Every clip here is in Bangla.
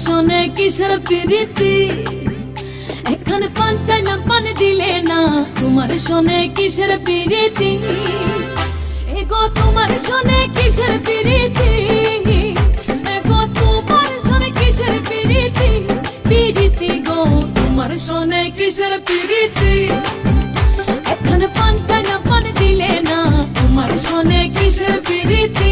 শোনে কিসের প্রীতি এখানে পান চাইলাম পান দিলে না তোমার শোনে কিসের প্রীতি এগো তোমার শোনে কিসের প্রীতি এগো তোমার শোনে কিসের প্রীতি প্রীতি গো তোমার শোনে কিসের প্রীতি এখানে পান চাইলাম পান দিলে না তোমার শোনে কিসের প্রীতি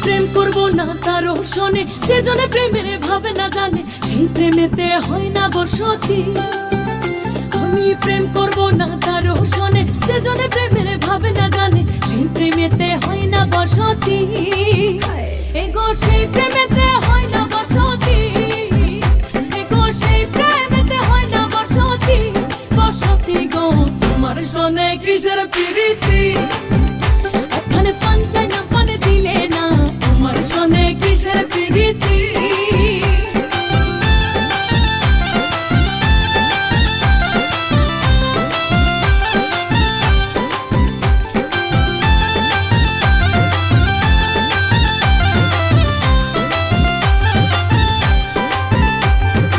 প্রেম করব না তারও শোনে সেজনে প্রেমের ভাবে না জানে সেই প্রেমেতে হয় না বসতি আমি প্রেম করব না তারও শোনে সেজনে প্রেমের ভাবে না জানে সেই প্রেমেতে হয় না বসতি এগো সেই প্রেমেতে হয় না বসতি এগো সেই প্রেমেতে হয় না বসতি বসতি গো তোমার শোনে কিসের প্রীতি এখানে পান চাই না পান দিলে না তোমার শোনে কিসের প্রীতি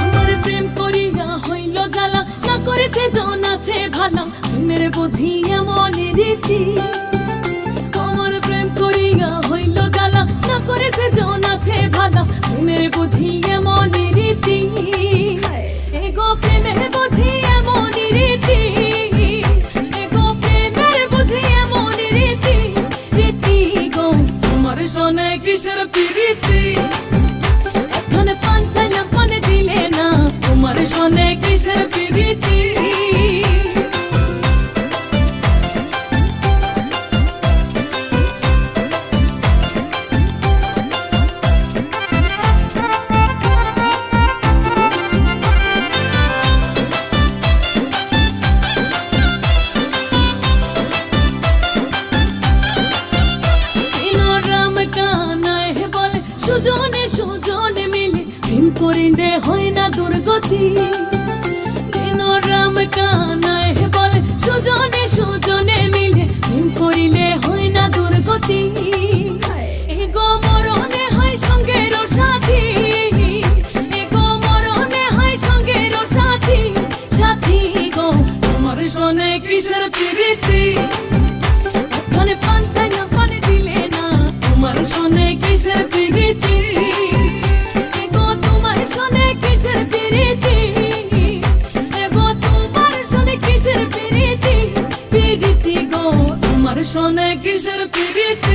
আমার প্রেম করিয়া হইল জ্বালা না করেছে জন আছে ভালা প্রেমের বুঝি এমন রীতি আমার প্রেম করিয়া হইল জ্বালা না করেছে জন আছে ভালা প্রেমের বুঝি এমন রীতি এগো প্রেমের বুঝি এমন রীতি এগো প্রেমের বুঝি এমন রীতি রীতি গো তোমার শোনে কিসের প্রীতি এখানে পান চাইলাম পান দিলে না তোমার শোনে কিসের প্রীতি সুজনে সুজনে মিলে প্রেম করিলে হয় না দুর্গতি রাম কানায় বলে সুজনে সুজনে মিলে প্রেম করিলে হয় না দুর্গতি এগো মরণে হয় সঙ্গের সাথী এগো মরণে হয় সঙ্গের সাথী সাথী গো তোমার শোনে কিসের প্রীতি এখানে পান চাইলাম পান দিলে না তোমার শোনে কিসের প্রীতি এগো তোমার শোনে কিসের প্রীতি এগো তোমার শোনে কিসের প্রীতি প্রীতি গো তোমার শোনে কিসের প্রীতি